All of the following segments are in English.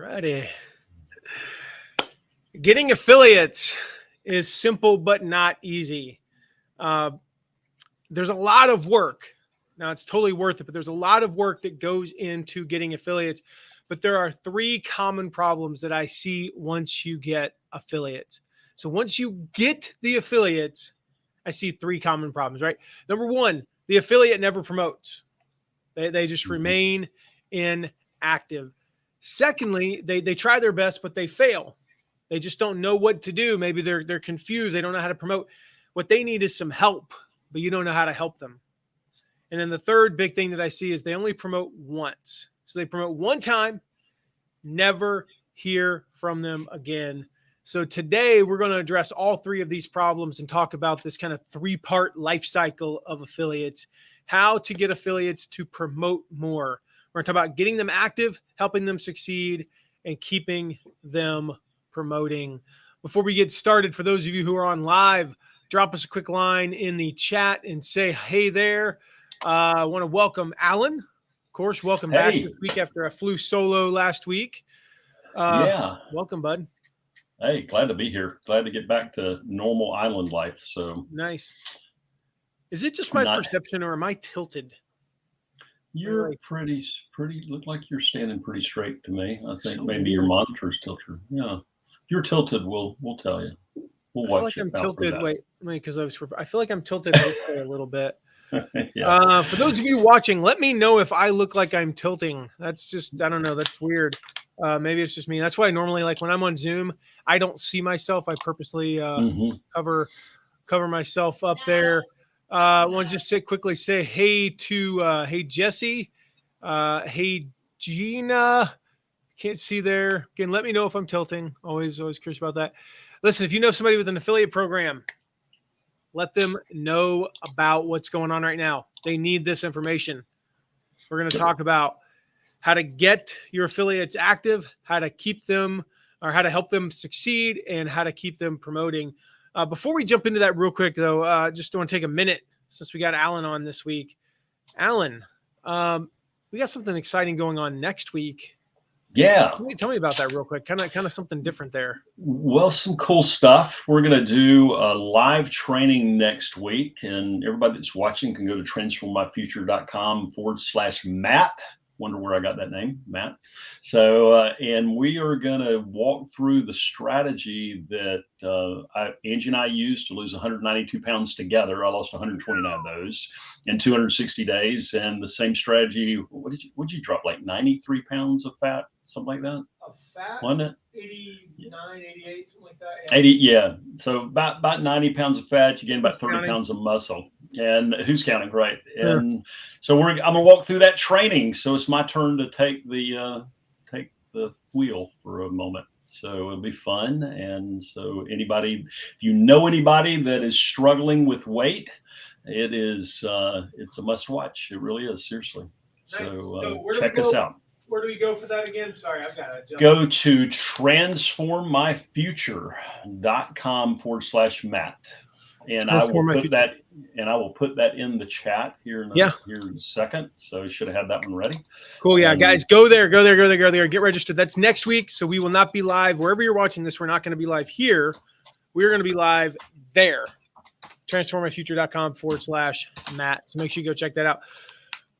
Alrighty. Getting affiliates is simple but not easy. There's a lot of work. Now, it's totally worth it, but there's a lot of work that goes into getting affiliates. But there are three common problems that I see once you get affiliates. So once you get the affiliates, I see three common problems, right? Number one, the affiliate never promotes. They just remain inactive. Secondly, they try their best, but they fail. They just don't know what to do. Maybe they're confused. They don't know how to promote. What they need is some help, but you don't know how to help them. And then the third big thing that I see is they only promote once. So they promote one time, never hear from them again. So today we're going to address all three of these problems and talk about this kind of three-part life cycle of affiliates, how to get affiliates to promote more. We're going to talk about getting them active, helping them succeed, and keeping them promoting. Before we get started, for those of you who are on live, drop us a quick line in the chat and say, hey there. I want to welcome Alan. Of course, welcome back this week after I flew solo last week. Welcome, bud. Hey, glad to be here. Glad to get back to normal island life. So nice. Is it just my perception, or am I tilted? You're pretty look like you're standing pretty straight to me. I think maybe your monitor's tilted. Yeah. If you're tilted, we'll tell you. We'll watch it. I feel like I'm tilted. Wait, because I feel like I'm tilted this way a little bit. Yeah. For those of you watching, let me know if I look like I'm tilting. That's just, I don't know. That's weird. Maybe it's just me. That's why normally, like when I'm on Zoom, I don't see myself. I purposely cover myself up there. I want to just quickly say hey to hey Jesse, hey Gina. Can't see there. Again, let me know if I'm tilting. Always curious about that. Listen, if you know somebody with an affiliate program, let them know about what's going on right now. They need this information. We're going to talk about how to get your affiliates active, how to keep them, or how to help them succeed, and how to keep them promoting. Before we jump into that real quick, though, just want to take a minute since we got Alan on this week. Alan, we got something exciting going on next week. Yeah. Tell me about that real quick. Kind of something different there. Well, some cool stuff. We're going to do a live training next week, and everybody that's watching can go to transformmyfuture.com/Matt. Wonder where I got that name, Matt. So, and we are going to walk through the strategy that Angie and I used to lose 192 pounds together. I lost 129 of those in 260 days. And the same strategy, what did you drop, like 93 pounds of fat, something like that? Of fat? Wasn't it? 89, 88, something like that. Yeah. 80, yeah. So about 90 pounds of fat, you gain about 30 pounds of muscle. And who's counting, right? And so I'm gonna walk through that training. So it's my turn to take the wheel for a moment. So it'll be fun. And so anybody, if you know anybody that is struggling with weight, it's a must watch. It really is, seriously. Nice. So check us out. Where do we go for that again? Sorry, I've got to go to transformmyfuture.com/Matt. And I will put that in the chat here in a second. So you should have had that one ready. Cool. Yeah, guys, go there. Get registered. That's next week. So we will not be live wherever you're watching this. We're not going to be live here. We're going to be live there. transformmyfuture.com/Matt. So make sure you go check that out.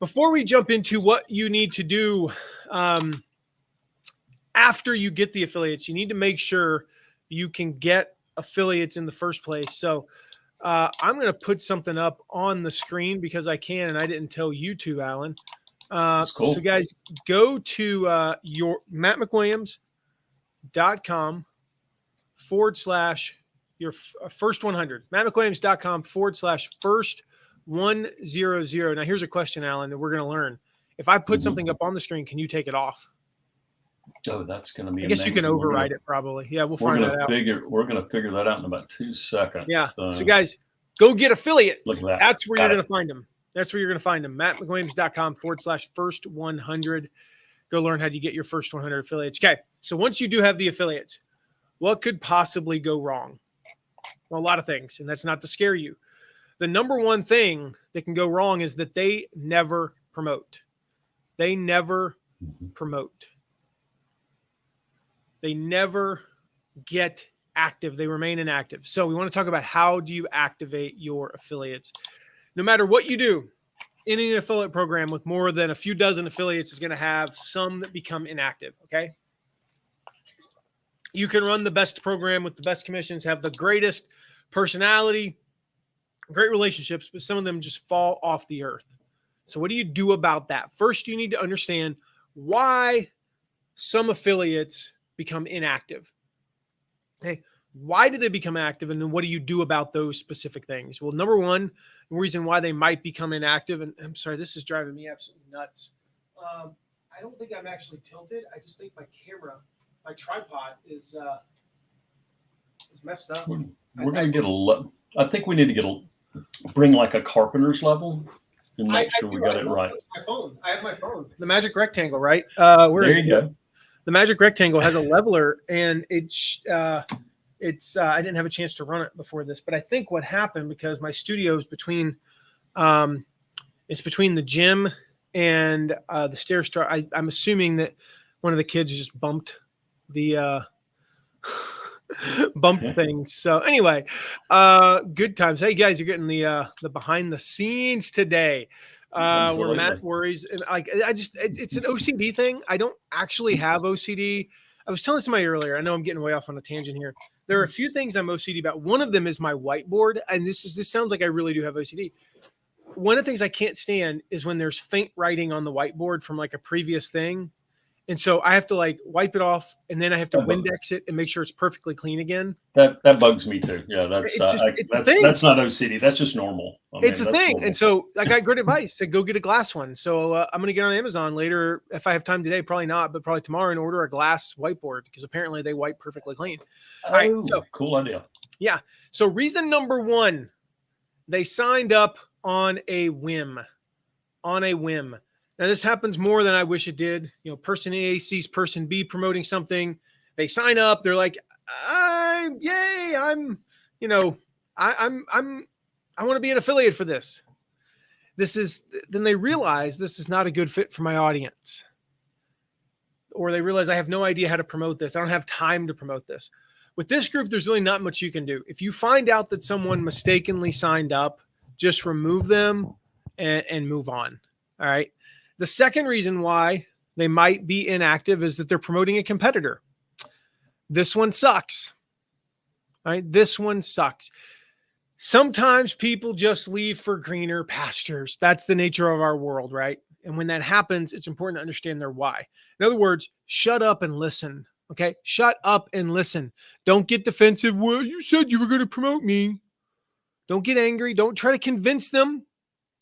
Before we jump into what you need to do after you get the affiliates, you need to make sure you can get affiliates in the first place. So I'm going to put something up on the screen because I can, and I didn't tell you to, Alan. That's cool. So guys, go to your mattmcwilliams.com/your first 100. mattmcwilliams.com/first 100. Now here's a question, Alan, that we're going to learn. If I put something up on the screen, can you take it off? Oh, that's going to be. I guess you can override it probably. Yeah, we'll find that out. We're going to figure that out in about 2 seconds. Yeah. So guys, go get affiliates. Look at that. That's where you're going to find them. mattmcwilliams.com/first 100. Go learn how to get your first 100 affiliates. Okay. So once you do have the affiliates, what could possibly go wrong? Well, a lot of things, and that's not to scare you. The number one thing that can go wrong is that they never promote. They never promote. They never get active. They remain inactive. So we want to talk about how do you activate your affiliates. No matter what you do, any affiliate program with more than a few dozen affiliates is going to have some that become inactive. Okay. You can run the best program with the best commissions, have the greatest personality, great relationships, but some of them just fall off the earth. So what do you do about that? First, you need to understand why some affiliates become inactive. Okay. Why do they become active? And then what do you do about those specific things? Well, number one, the reason why they might become inactive, and I'm sorry, this is driving me absolutely nuts. I don't think I'm actually tilted. I just think my camera, my tripod is messed up. We're going to get I think we need to bring like a carpenter's level and make sure we got it right. My phone. I have my phone. The magic rectangle, right? There you go. The magic rectangle has a leveler, and it's I didn't have a chance to run it before this, but I think what happened, because my studio is between it's between the gym and the stair star. I'm assuming that one of the kids just bumped the things. So anyway, good times. Hey guys, you're getting the behind the scenes today. Where Matt worries, and it's an OCD thing. I don't actually have OCD. I was telling somebody earlier, I know I'm getting way off on a tangent here. There are a few things I'm OCD about. One of them is my whiteboard. And this sounds like I really do have OCD. One of the things I can't stand is when there's faint writing on the whiteboard from like a previous thing. And so I have to like wipe it off, and then I have to Windex it and make sure it's perfectly clean again. That bugs me too. Yeah, that's not OCD. That's just normal. It's a thing. Normal. And so I got great advice to go get a glass one. So I'm going to get on Amazon later if I have time today. Probably not, but probably tomorrow, and order a glass whiteboard, because apparently they wipe perfectly clean. All right, so cool idea. Yeah. So reason number one, they signed up on a whim. On a whim. Now, this happens more than I wish it did. You know, person A sees person B promoting something. They sign up. They're like, I want to be an affiliate for this. Then they realize this is not a good fit for my audience. Or they realize I have no idea how to promote this. I don't have time to promote this. With this group, there's really not much you can do. If you find out that someone mistakenly signed up, just remove them and move on. All right. The second reason why they might be inactive is that they're promoting a competitor. This one sucks. All right. This one sucks. Sometimes people just leave for greener pastures. That's the nature of our world, right? And when that happens, it's important to understand their why. In other words, shut up and listen. Okay. Shut up and listen. Don't get defensive. Well, you said you were going to promote me. Don't get angry. Don't try to convince them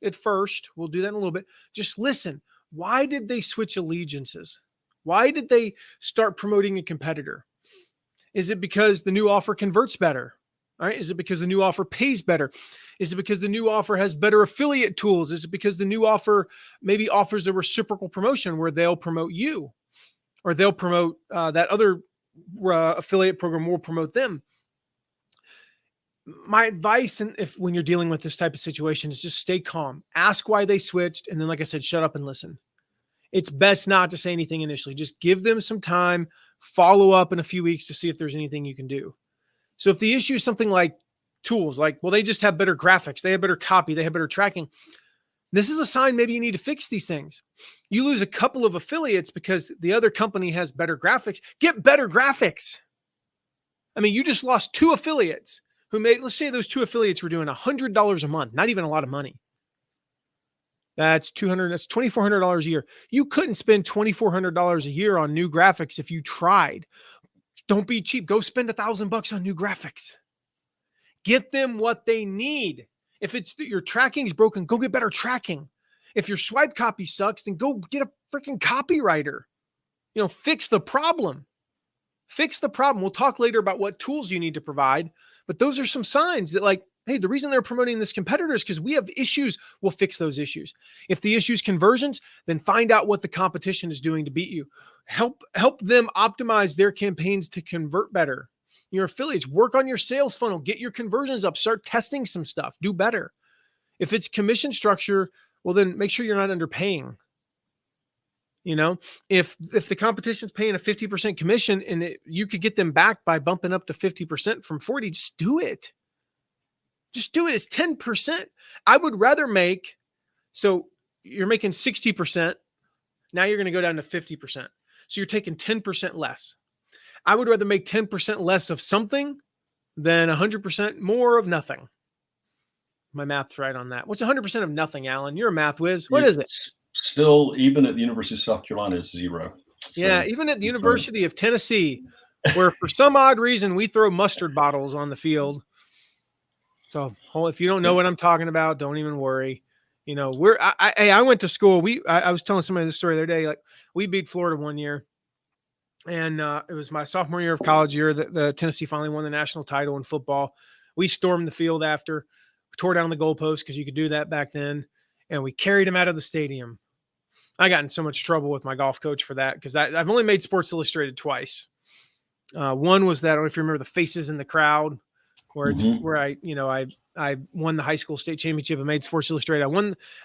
at first. We'll do that in a little bit. Just listen. Why did they switch allegiances? Why did they start promoting a competitor? Is it because the new offer converts better? All right. Is it because the new offer pays better? Is it because the new offer has better affiliate tools? Is it because the new offer maybe offers a reciprocal promotion where they'll promote you, or they'll promote that other affiliate program will promote them? My advice, and when you're dealing with this type of situation, is just stay calm. Ask why they switched. And then, like I said, shut up and listen. It's best not to say anything initially. Just give them some time, follow up in a few weeks to see if there's anything you can do. So if the issue is something like tools, like, well, they just have better graphics, they have better copy, they have better tracking, this is a sign maybe you need to fix these things. You lose a couple of affiliates because the other company has better graphics. Get better graphics. I mean, you just lost 2 affiliates who made, let's say those 2 affiliates were doing $100 a month, not even a lot of money. That's $2,400 a year. You couldn't spend $2,400 a year on new graphics if you tried. Don't be cheap. Go spend $1,000 on new graphics. Get them what they need. If it's that your tracking is broken, go get better tracking. If your swipe copy sucks, then go get a freaking copywriter. Fix the problem. Fix the problem. We'll talk later about what tools you need to provide, but those are some signs that, like, hey, the reason they're promoting this competitor is because we have issues. We'll fix those issues. If the issue is conversions, then find out what the competition is doing to beat you. Help them optimize their campaigns to convert better. Your affiliates, work on your sales funnel, get your conversions up, start testing some stuff, do better. If it's commission structure, well, then make sure you're not underpaying. You know, if the competition's paying a 50% commission and you could get them back by bumping up to 50% from 40, just do it. Just do it. It's 10%. I would rather make, so you're making 60%. Now you're going to go down to 50%. So you're taking 10% less. I would rather make 10% less of something than 100% more of nothing. My math's right on that. What's 100% of nothing, Alan? You're a math whiz. What is it? Still, even at the University of South Carolina, it's 0. So yeah, even at the University of Tennessee, where for some odd reason we throw mustard bottles on the field. So if you don't know what I'm talking about, don't even worry. You know, I went to school. I was telling somebody this story the other day. Like, we beat Florida one year, and it was my sophomore year of college year that the Tennessee finally won the national title in football. We stormed the field after, tore down the goalpost because you could do that back then, and we carried him out of the stadium. I got in so much trouble with my golf coach for that because I've only made Sports Illustrated twice. One was that, I don't know if you remember the faces in the crowd, where it's where I won the high school state championship and made Sports Illustrated.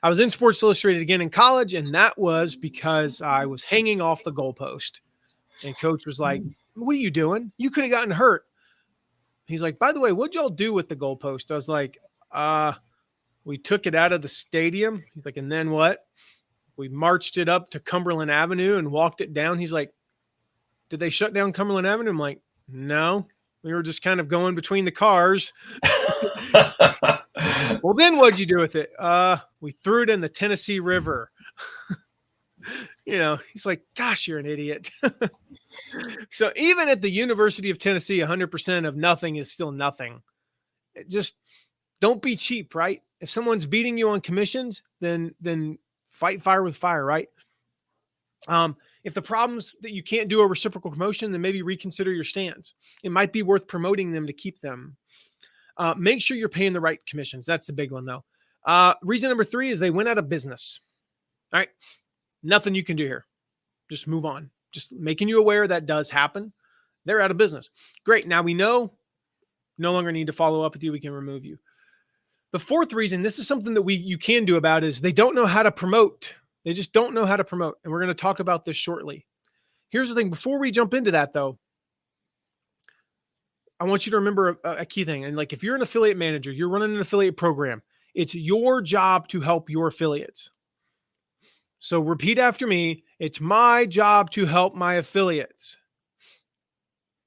I was in Sports Illustrated again in college, and that was because I was hanging off the goalpost. And coach was like, "What are you doing? You could have gotten hurt." He's like, "By the way, what'd y'all do with the goalpost?" I was like, we took it out of the stadium." He's like, "And then what?" "We marched it up to Cumberland Avenue and walked it down." He's like, "Did they shut down Cumberland Avenue?" I'm like, "No, we were just kind of going between the cars." "Well, then what'd you do with it?" We threw it in the Tennessee River." You know, he's like, "Gosh, you're an idiot." So even at the University of Tennessee, 100% of nothing is still nothing. Just don't be cheap, right? If someone's beating you on commissions, then fight fire with fire, right? If the problem's that you can't do a reciprocal promotion, then maybe reconsider your stance. It might be worth promoting them to keep them. Make sure you're paying the right commissions. That's the big one, though. Reason number 3 is they went out of business. All right. Nothing you can do here. Just move on. Just making you aware that does happen. They're out of business. Great. Now we know, no longer need to follow up with you. We can remove you. The 4th reason, this is something that you can do about, is they don't know how to promote. They just don't know how to promote. And we're going to talk about this shortly. Here's the thing. Before we jump into that, though, I want you to remember a key thing. And like, if you're an affiliate manager, you're running an affiliate program, it's your job to help your affiliates. So repeat after me. It's my job to help my affiliates.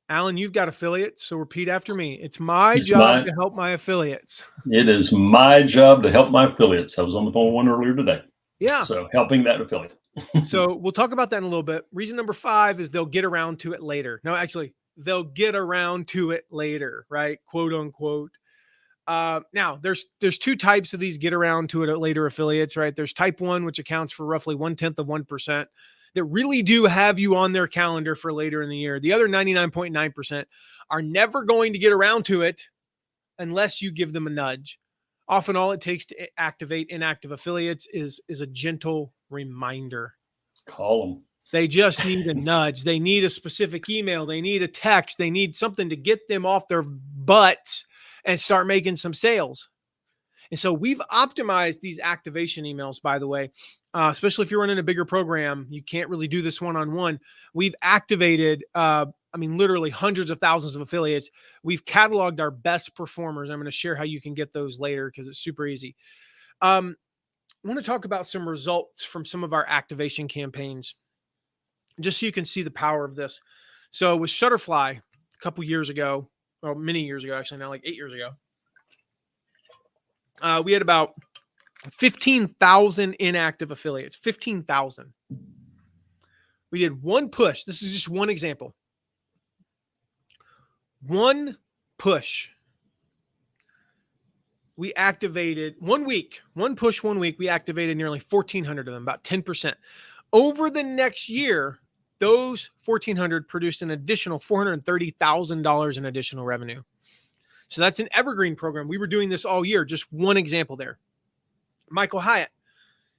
Alan, you've got affiliates, so repeat after me. It's my job to help my affiliates. It is my job to help my affiliates. I was on the phone with one earlier today. Yeah. So helping that affiliate. So we'll talk about that in a little bit. Reason number 5 is they'll get around to it later. No, actually, they'll get around to it later, right? Quote unquote. Now there's 2 types of these get around to it later affiliates, right? There's type 1, which accounts for roughly 0.1% that really do have you on their calendar for later in the year. The other 99.9% are never going to get around to it unless you give them a nudge. Often all it takes to activate inactive affiliates is a gentle reminder. Call them. They just need a nudge. They need a specific email. They need a text. They need something to get them off their butts and start making some sales. And so we've optimized these activation emails, by the way, especially if you're running a bigger program. You can't really do this one-on-one. We've activated, literally hundreds of thousands of affiliates. We've cataloged our best performers. I'm going to share how you can get those later because it's super easy. I want to talk about some results from some of our activation campaigns, just so you can see the power of this. So with Shutterfly a couple years ago, or many years ago, actually now like 8 years ago, we had about 15,000 inactive affiliates, 15,000. We did one push. This is just one example. One push. We activated 1 week, one push 1 week. We activated nearly 1,400 of them, about 10%. Over the next year, those 1,400 produced an additional $430,000 in additional revenue. So that's an evergreen program. We were doing this all year. Just one example there. Michael Hyatt,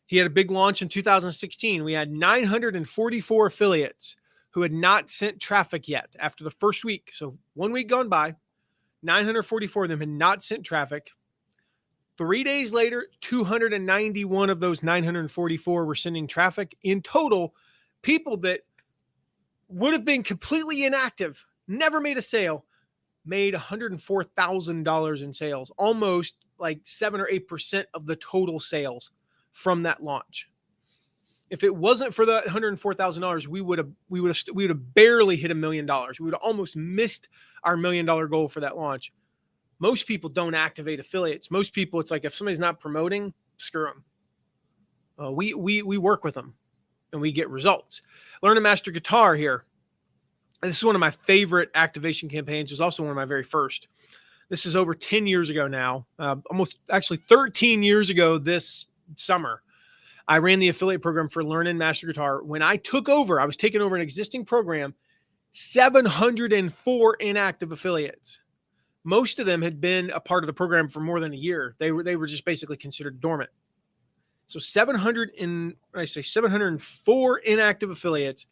he had a big launch in 2016. We had 944 affiliates who had not sent traffic yet after the first week. So 1 week gone by, 944 of them had not sent traffic. 3 days later, 291 of those 944 were sending traffic. In total, People that would have been completely inactive, never made a sale, made $104,000 in sales, almost like 7 or 8% of the total sales from that launch. If it wasn't for the $104,000, we would have barely hit $1 million. We would have almost missed our $1 million goal for that launch. Most people don't activate affiliates. Most people, it's like if somebody's not promoting, screw them. We work with them and we get results. Learn to Master Guitar here. This is one of my favorite activation campaigns. It was also one of my very first. This is over 10 years ago now, almost actually 13 years ago this summer. I ran the affiliate program for Learn Master Guitar. When I took over, I was taking over an existing program, 704 inactive affiliates. Most of them had been a part of the program for more than a year. They were just basically considered dormant. So 704 inactive affiliates.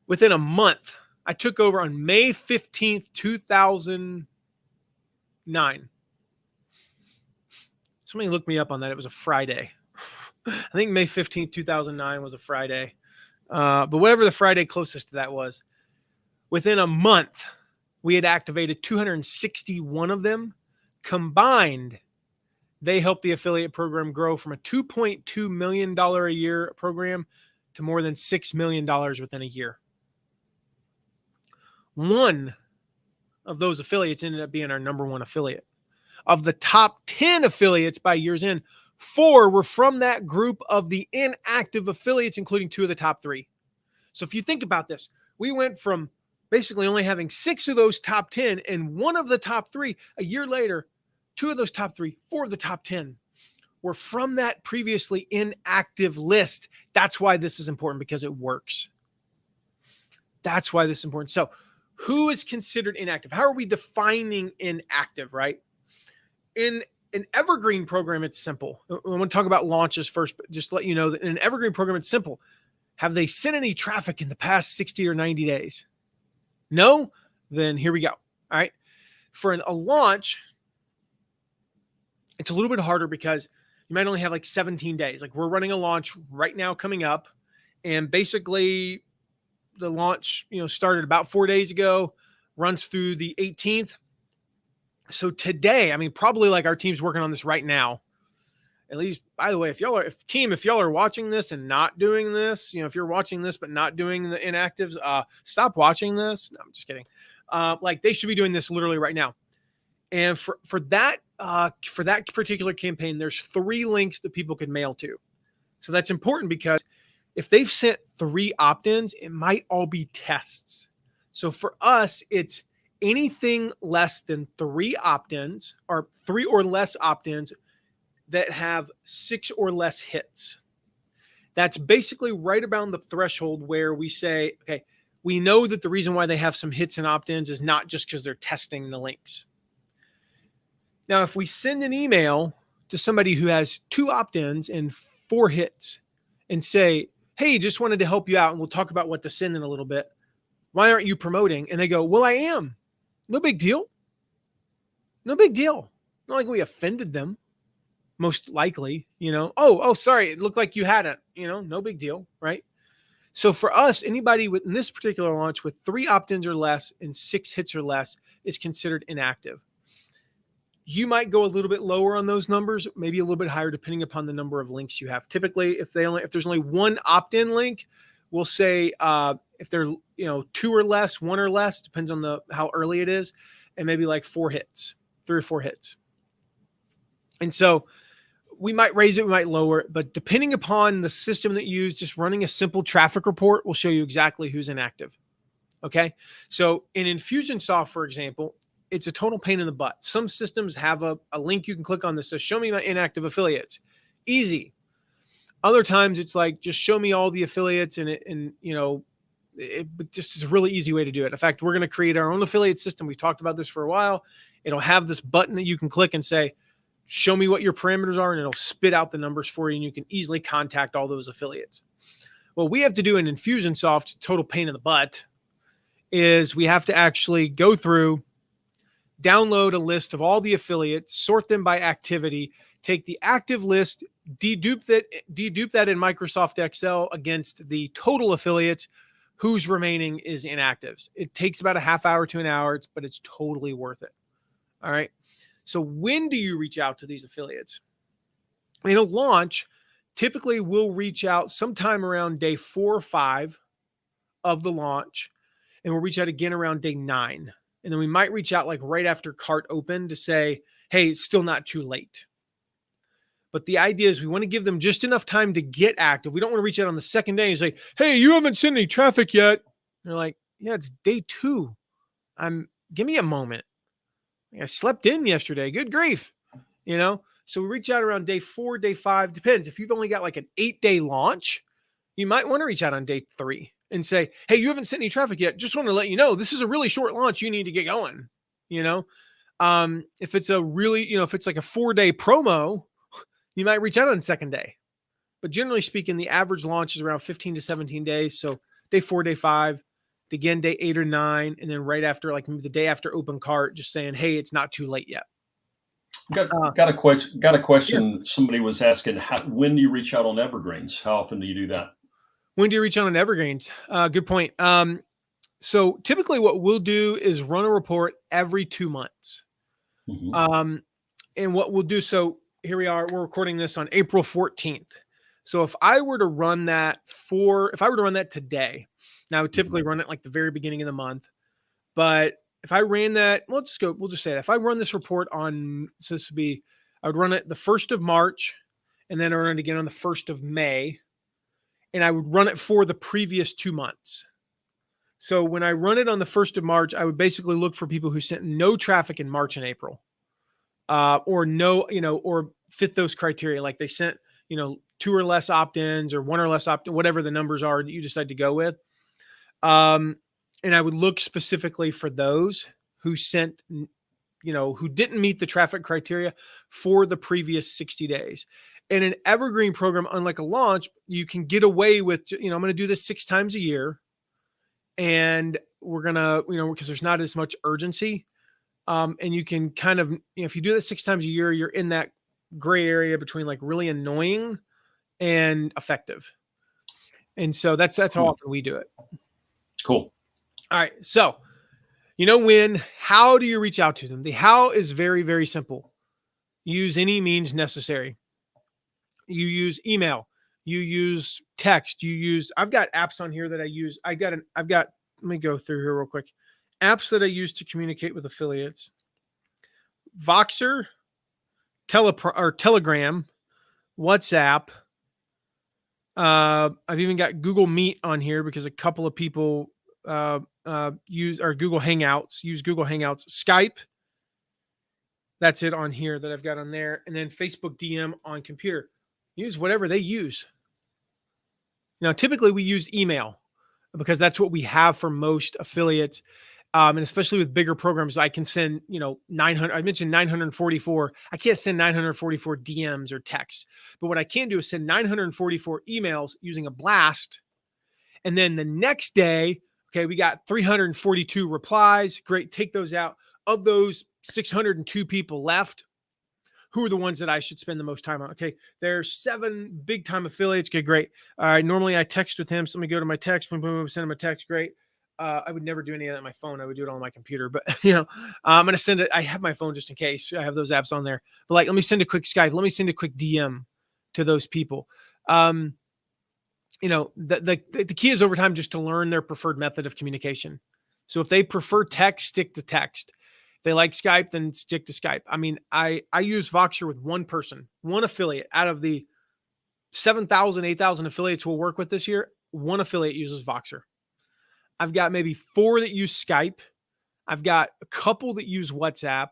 Within a month, I took over on May 15th, 2009. Somebody looked me up on that. It was a Friday. I think May 15th, 2009 was a Friday. But whatever the Friday closest to that was, within a month, we had activated 261 of them. Combined, they helped the affiliate program grow from a $2.2 million a year program to more than $6 million within a year. One of those affiliates ended up being our number one affiliate. Of the top 10 affiliates by year's end, 4 were from that group of the inactive affiliates, including 2 of the top 3. So if you think about this, we went from basically only having 6 of those top 10 and 1 of the top 3. A year later, 2 of those top 3, 4 of the top 10 were from that previously inactive list. That's why this is important, because it works. That's why this is important. So who is considered inactive? How are we defining inactive, right? In an evergreen program, it's simple. I want to talk about launches first, but just to let you know that in an evergreen program, it's simple. Have they sent any traffic in the past 60 or 90 days? No? Then here we go. All right. For a launch, it's a little bit harder because you might only have like 17 days. Like we're running a launch right now coming up, and basically the launch, started about 4 days ago, runs through the 18th. So today, probably like our team's working on this right now. At least, by the way, if y'all are watching this and not doing this, if you're watching this but not doing the inactives, stop watching this. No, I'm just kidding. Like they should be doing this literally right now. And for that particular campaign, there's 3 links that people could mail to. So that's important because if they've sent 3 opt-ins, it might all be tests. So for us, it's anything less than 3 opt-ins or 3 or less opt-ins that have 6 or less hits. That's basically right around the threshold where we say, okay, we know that the reason why they have some hits and opt-ins is not just because they're testing the links. Now, if we send an email to somebody who has 2 opt-ins and 4 hits and say, hey, just wanted to help you out, and we'll talk about what to send in a little bit. Why aren't you promoting? And they go, well, I am. No big deal. No big deal. Not like we offended them. Most likely, oh, sorry. It looked like you hadn't, no big deal. Right. So for us, anybody in this particular launch with 3 opt-ins or less and 6 hits or less is considered inactive. You might go a little bit lower on those numbers, maybe a little bit higher, depending upon the number of links you have. Typically, if there's only 1 opt-in link, we'll say, if they're, 2 or less, 1 or less, depends on how early it is, and maybe like 4 hits, 3 or 4 hits. And so we might raise it, we might lower it, but depending upon the system that you use, just running a simple traffic report will show you exactly who's inactive. Okay. So in Infusionsoft, for example, it's a total pain in the butt. Some systems have a link you can click on that says, show me my inactive affiliates. Easy. Other times it's like, just show me all the affiliates, and it just is a really easy way to do it. In fact, we're going to create our own affiliate system. We've talked about this for a while. It'll have this button that you can click and say, show me what your parameters are, and it'll spit out the numbers for you, and you can easily contact all those affiliates. What we have to do in Infusionsoft, total pain in the butt, is we have to actually go through, download a list of all the affiliates, sort them by activity, take the active list, dedupe that in Microsoft Excel against the total affiliates whose remaining is inactives. It takes about a half hour to an hour, but it's totally worth it. All right. So when do you reach out to these affiliates? In a launch, typically we'll reach out sometime around day 4 or 5 of the launch, and we'll reach out again around day 9. And then we might reach out like right after cart open to say, hey, it's still not too late. But the idea is we want to give them just enough time to get active. We don't want to reach out on the second day and say, hey, you haven't sent any traffic yet. And they're like, yeah, it's day 2. Give me a moment. I slept in yesterday. Good grief. So we reach out around day 4, day 5, depends. If you've only got like an 8-day launch, you might want to reach out on day 3 and say, hey, you haven't sent any traffic yet. Just want to let you know, this is a really short launch. You need to get going. If it's a really, if it's like a 4-day promo, you might reach out on the second day. But generally speaking, the average launch is around 15 to 17 days. So day 4, day 5, again, day 8 or 9. And then right after, like maybe the day after open cart, just saying, hey, it's not too late yet. Got a question. Yeah. Somebody was asking, when do you reach out on evergreens? How often do you do that? When do you reach out on evergreens? Good point. So typically what we'll do is run a report every 2 months. Mm-hmm. And what we'll do, so here we are, we're recording this on April 14th. So if I were to run that today, now I would typically run it like the very beginning of the month. But if I ran that, we'll just say that if I run this report on, so this would be, I would run it the 1st of March, and then I run it again on the 1st of May. And I would run it for the previous 2 months. So when I run it on the 1st of March, I would basically look for people who sent no traffic in March and April, or fit those criteria. Like they sent, 2 or less opt-ins or 1 or less opt-in, whatever the numbers are that you decide to go with. And I would look specifically for those who sent, who didn't meet the traffic criteria for the previous 60 days. In an evergreen program, unlike a launch, you can get away with, I'm going to do this 6 times a year. And we're going to, because there's not as much urgency. And you can kind of, if you do this 6 times a year, you're in that gray area between like really annoying and effective. And so that's how often we do it. Cool. All right. So, how do you reach out to them? The how is very, very simple. Use any means necessary. You use email, you use text, I've got apps on here that I use. Let me go through here real quick. Apps that I use to communicate with affiliates: Voxer, Telegram, WhatsApp. I've even got Google Meet on here because a couple of people use Google Hangouts, Skype. That's it on here that I've got on there. And then Facebook DM on computer. Use whatever they use. Now, typically we use email because that's what we have for most affiliates. And especially with bigger programs, I can send, 900, I mentioned 944. I can't send 944 DMs or texts, but what I can do is send 944 emails using a blast. And then the next day, okay, we got 342 replies. Great. Take those out. Of those 602 people left, who are the ones that I should spend the most time on? Okay, there's 7 big time affiliates. Okay, great. All right, normally I text with him. So let me go to my text, boom, boom, boom, send him a text. Great. I would never do any of that on my phone. I would do it on my computer, but I'm going to send it. I have my phone just in case. I have those apps on there, but like, let me send a quick Skype. Let me send a quick DM to those people. The key is over time just to learn their preferred method of communication. So if they prefer text, stick to text. If they like Skype, then stick to Skype. I mean, I use Voxer with one person, one affiliate out of the 7,000, 8,000 affiliates we'll work with this year. One affiliate uses Voxer. I've got maybe 4 that use Skype. I've got a couple that use WhatsApp,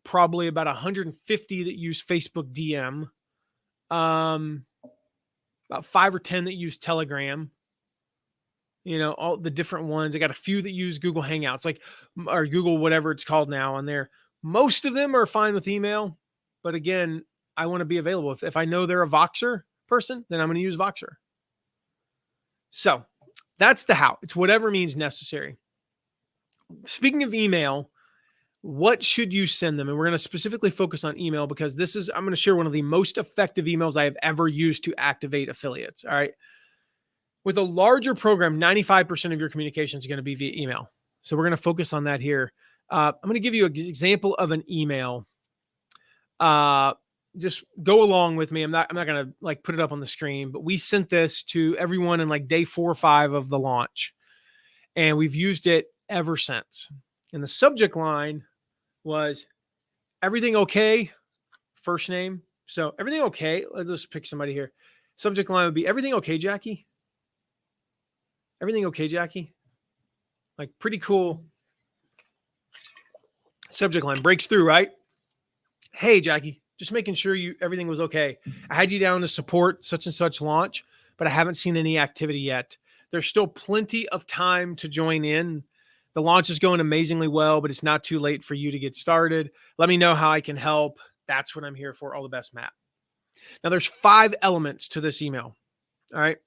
probably about 150 that use Facebook DM, about 5 or 10 that use Telegram, all the different ones. I got a few that use Google Hangouts, or Google, whatever it's called now on there. Most of them are fine with email, but again, I want to be available. If I know they're a Voxer person, then I'm going to use Voxer. So that's the how. It's whatever means necessary. Speaking of email, what should you send them? And we're going to specifically focus on email because I'm going to share one of the most effective emails I have ever used to activate affiliates. All right. With a larger program, 95% of your communication is going to be via email. So we're going to focus on that here. I'm going to give you an example of an email. Just go along with me. I'm not going to like put it up on the screen, but we sent this to everyone in like day 4 or 5 of the launch, and we've used it ever since. And the subject line was everything okay? First name. So everything okay? Let's just pick somebody here. Subject line would be everything okay, Jackie? Everything okay, Jackie? Like pretty cool. Subject line breaks through, right? Hey, Jackie, just making sure everything was okay. I had you down to support such and such launch, but I haven't seen any activity yet. There's still plenty of time to join in. The launch is going amazingly well, but it's not too late for you to get started. Let me know how I can help. That's what I'm here for. All the best, Matt. Now, there's 5 elements to this email. All right.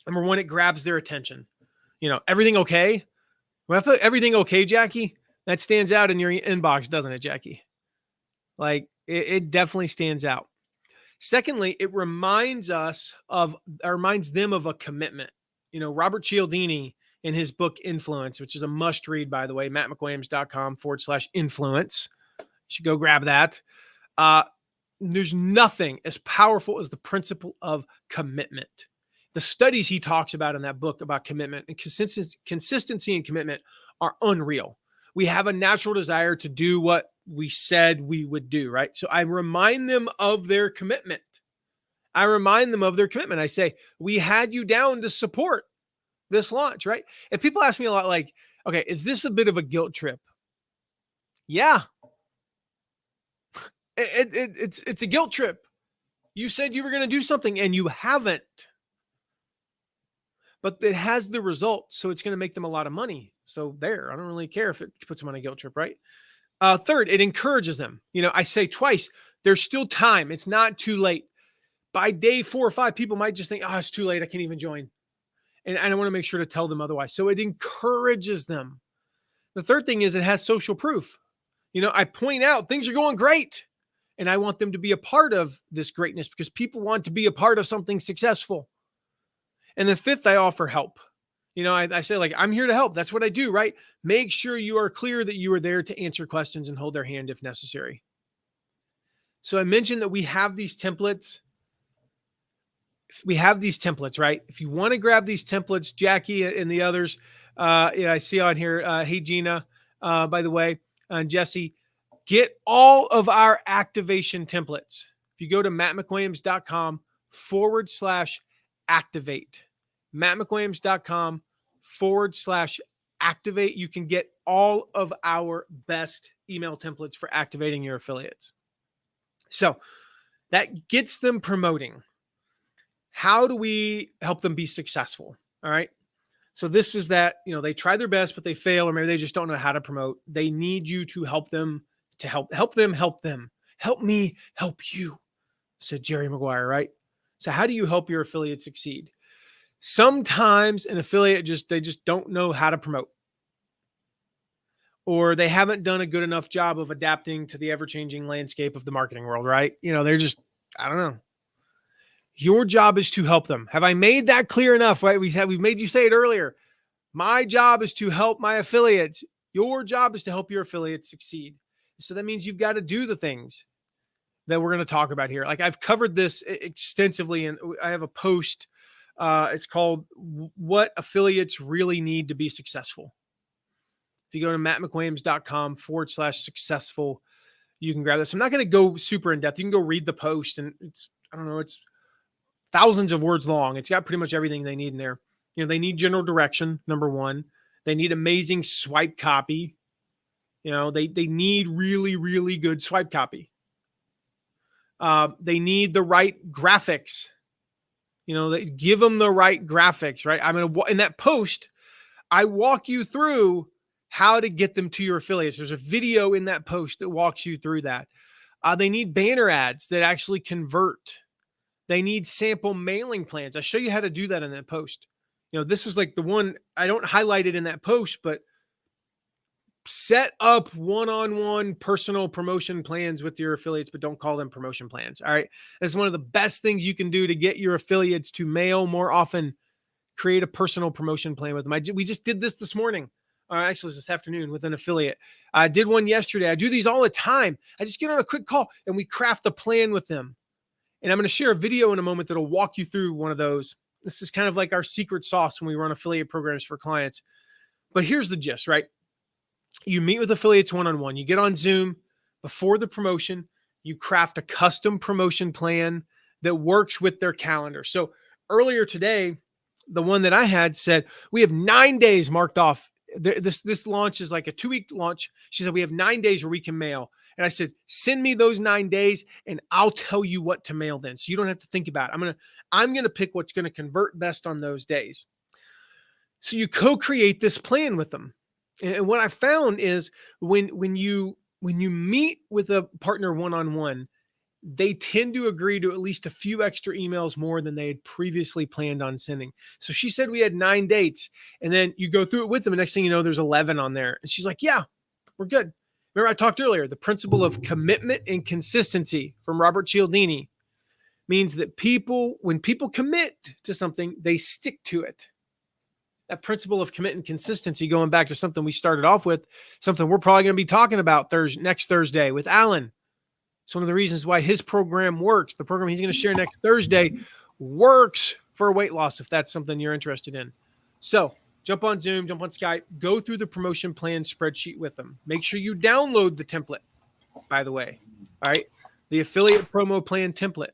Number 1, it grabs their attention. Everything okay? When I put everything okay, Jackie, that stands out in your inbox, doesn't it, Jackie? Like it definitely stands out. Secondly, it reminds them of a commitment. Robert Cialdini in his book Influence, which is a must read, by the way, mattmcwilliams.com/influence. You should go grab that. There's nothing as powerful as the principle of commitment. The studies he talks about in that book about commitment and consistency and commitment are unreal. We have a natural desire to do what we said we would do, right? So I remind them of their commitment. I say, we had you down to support this launch, right? And people ask me a lot like, okay, is this a bit of a guilt trip? Yeah. It's a guilt trip. You said you were going to do something and you haven't. But it has the result, so it's going to make them a lot of money. So I don't really care if it puts them on a guilt trip, right? Third, it encourages them. I say twice, there's still time. It's not too late. By day 4 or 5, people might just think, it's too late. I can't even join. And I want to make sure to tell them otherwise. So it encourages them. The third thing is it has social proof. I point out things are going great. And I want them to be a part of this greatness because people want to be a part of something successful. And then fifth, I offer help. I say like, I'm here to help. That's what I do, right? Make sure you are clear that you are there to answer questions and hold their hand if necessary. So I mentioned that we have these templates. Right? If you want to grab these templates, Jackie and the others, I see on here, hey, Gina, by the way, and Jesse, get all of our activation templates. If you go to mattmcwilliams.com/activate, mattmcwilliams.com/activate, you can get all of our best email templates for activating your affiliates. So that gets them promoting. How do we help them be successful? All right. So this is that, they try their best, but they fail, or maybe they just don't know how to promote. They need you to help them, help them. Help me help you, said Jerry Maguire, right? So how do you help your affiliate succeed? Sometimes an affiliate they just don't know how to promote, or they haven't done a good enough job of adapting to the ever-changing landscape of the marketing world, right? They're just, I don't know. Your job is to help them. Have I made that clear enough? Right? We've made you say it earlier. My job is to help my affiliates. Your job is to help your affiliates succeed. So that means you've got to do the things that we're going to talk about here. Like I've covered this extensively, and I have a post. It's called "What Affiliates Really Need to Be Successful." If you go to mattmcwilliams.com/successful, you can grab this. I'm not going to go super in depth. You can go read the post, and it's thousands of words long. It's got pretty much everything they need in there. They need general direction, number 1. They need amazing swipe copy. They need really, really good swipe copy. They need the right graphics. They give them the right graphics, right? In that post, I walk you through how to get them to your affiliates. There's a video in that post that walks you through that. They need banner ads that actually convert. They need sample mailing plans. I show you how to do that in that post. This is like the one, I don't highlight it in that post, but set up one-on-one personal promotion plans with your affiliates, but don't call them promotion plans. All right. That's one of the best things you can do to get your affiliates to mail more often. Create a personal promotion plan with them. We just did this morning. Actually, it was this afternoon with an affiliate. I did one yesterday. I do these all the time. I just get on a quick call and we craft a plan with them. And I'm going to share a video in a moment that'll walk you through one of those. This is kind of like our secret sauce when we run affiliate programs for clients. But here's the gist, right? You meet with affiliates one-on-one. You get on Zoom before the promotion. You craft a custom promotion plan that works with their calendar. So earlier today, the one that I had said, we have 9 days marked off. This launch is like a 2-week launch. She said, we have 9 days where we can mail. And I said, send me those 9 days and I'll tell you what to mail then. So you don't have to think about it. I'm going to pick what's going to convert best on those days. So you co-create this plan with them. And what I found is when you meet with a partner one-on-one, they tend to agree to at least a few extra emails more than they had previously planned on sending. So she said we had 9 dates, and then you go through it with them. And next thing you know, there's 11 on there. And she's like, yeah, we're good. Remember I talked earlier, the principle of commitment and consistency from Robert Cialdini means that when people commit to something, they stick to it. That principle of commit and consistency, going back to something we started off with, something we're probably going to be talking about next Thursday with Alan. It's one of the reasons why his program works. The program he's going to share next Thursday works for weight loss, if that's something you're interested in. So jump on Zoom, jump on Skype, go through the promotion plan spreadsheet with them. Make sure you download the template, by the way. All right. The affiliate promo plan template.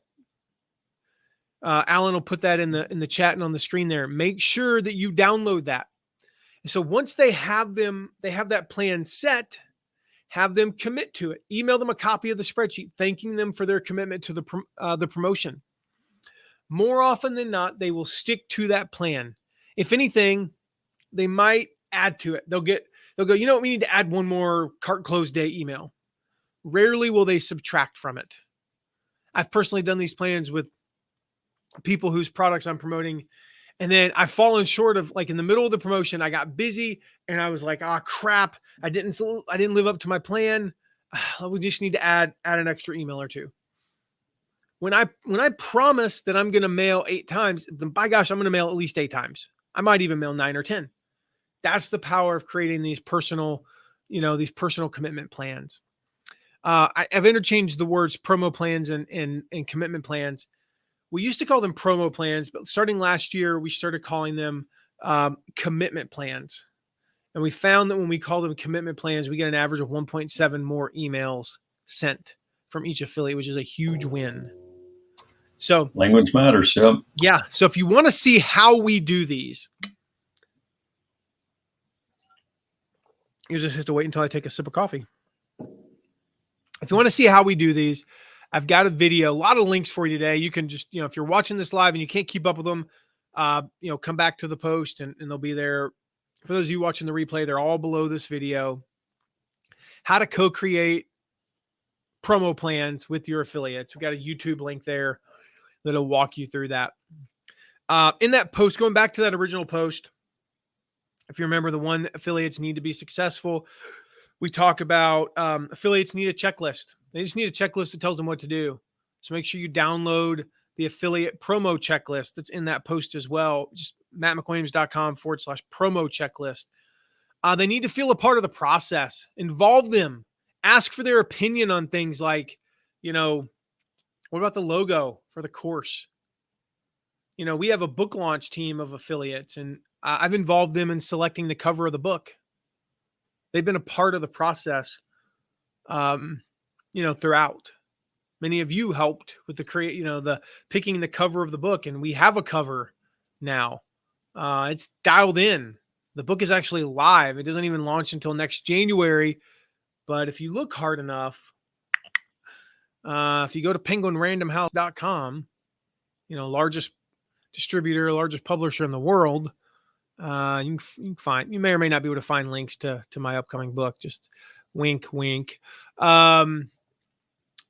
Alan will put that in the chat and on the screen there. Make sure that you download that. And so once they have that plan set, have them commit to it. Email them a copy of the spreadsheet, thanking them for their commitment to the promotion. More often than not, they will stick to that plan. If anything, they might add to it. They'll go, you know what, we need to add one more cart close day email. Rarely will they subtract from it. I've personally done these plans with people whose products I'm promoting. And then I've fallen short of, like, in the middle of the promotion, I got busy and I was like, crap. I didn't live up to my plan. We just need to add an extra email or two. When I promise that I'm going to mail 8 times, then by gosh, I'm going to mail at least 8 times. I might even mail 9 or 10. That's the power of creating these personal commitment plans. I've interchanged the words promo plans and commitment plans. We used to call them promo plans, but starting last year, we started calling them commitment plans. And we found that when we call them commitment plans, we get an average of 1.7 more emails sent from each affiliate, which is a huge win. So language matters. Yep. Yeah. So if you want to see how we do these, you just have to wait until I take a sip of coffee. If you want to see how we do these, I've got a video, a lot of links for you today. You can just, if you're watching this live and you can't keep up with them, come back to the post and they'll be there. For those of you watching the replay, they're all below this video. How to co-create promo plans with your affiliates. We've got a YouTube link there that'll walk you through that. In that post, going back to that original post, if you remember the one, affiliates need to be successful, we talk about affiliates need a checklist. They just need a checklist that tells them what to do. So make sure you download the affiliate promo checklist that's in that post as well. Just mattmcwilliams.com/promo checklist. They need to feel a part of the process. Involve them. Ask for their opinion on things like, what about the logo for the course? We have a book launch team of affiliates, and I've involved them in selecting the cover of the book. They've been a part of the process, throughout. Many of you helped with the picking the cover of the book, and we have a cover now. It's dialed in. The book is actually live. It doesn't even launch until next January. But if you look hard enough, if you go to penguinrandomhouse.com, largest distributor, largest publisher in the world, you can find, you may or may not be able to find links to my upcoming book. Just wink, wink.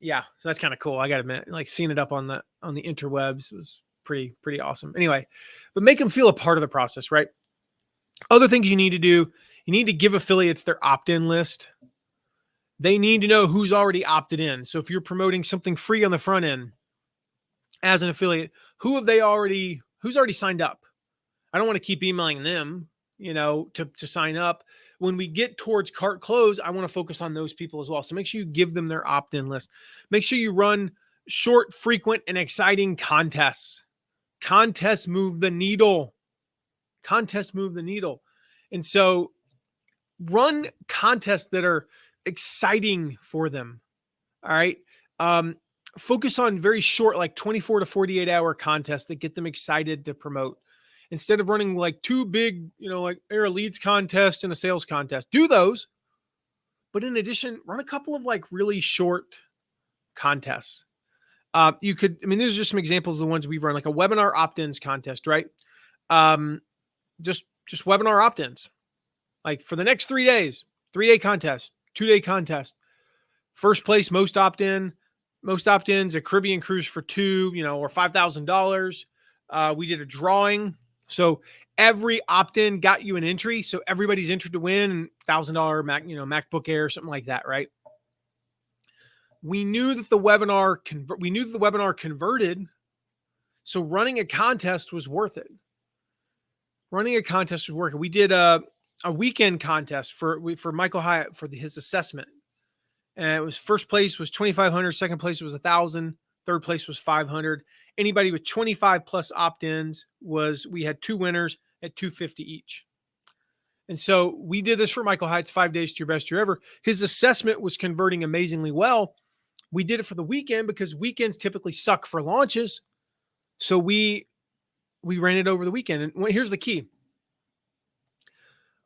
Yeah, so that's kind of cool. I got to admit, like, seeing it up on the interwebs was pretty awesome. Anyway, but make them feel a part of the process, right? Other things you need to do You need to give affiliates their opt-in list. They need to know who's already opted in. So if you're promoting something free on the front end as an affiliate, who's already signed up? I don't want to keep emailing them, to sign up. When we get towards cart close, I want to focus on those people as well. So make sure you give them their opt-in list. Make sure you run short, frequent, and exciting contests. Contests move the needle. And so run contests that are exciting for them. All right. Focus on very short, like 24 to 48 hour contests that get them excited to promote. Instead of running like two big, like air leads contest and a sales contest, do those. But in addition, run a couple of like really short contests. These are just some examples of the ones we've run, like a webinar opt-ins contest, right? Just webinar opt-ins. Like for the next 3 days, 3-day contest, 2-day contest. First place, most opt-ins, a Caribbean cruise for 2, or $5,000. We did a drawing. So every opt-in got you an entry. So everybody's entered to win $1,000 MacBook Air or something like that, right? We knew that the webinar converted. So running a contest was worth it. We did a weekend contest for Michael Hyatt for his assessment. And it was first place was $2,500, second place was $1,000, third place was $500. Anybody with 25 plus opt-ins we had 2 winners at $250 each. And so we did this for Michael Hyatt's 5 days to your best year ever. His assessment was converting amazingly well. We did it for the weekend because weekends typically suck for launches. So we ran it over the weekend. And here's the key.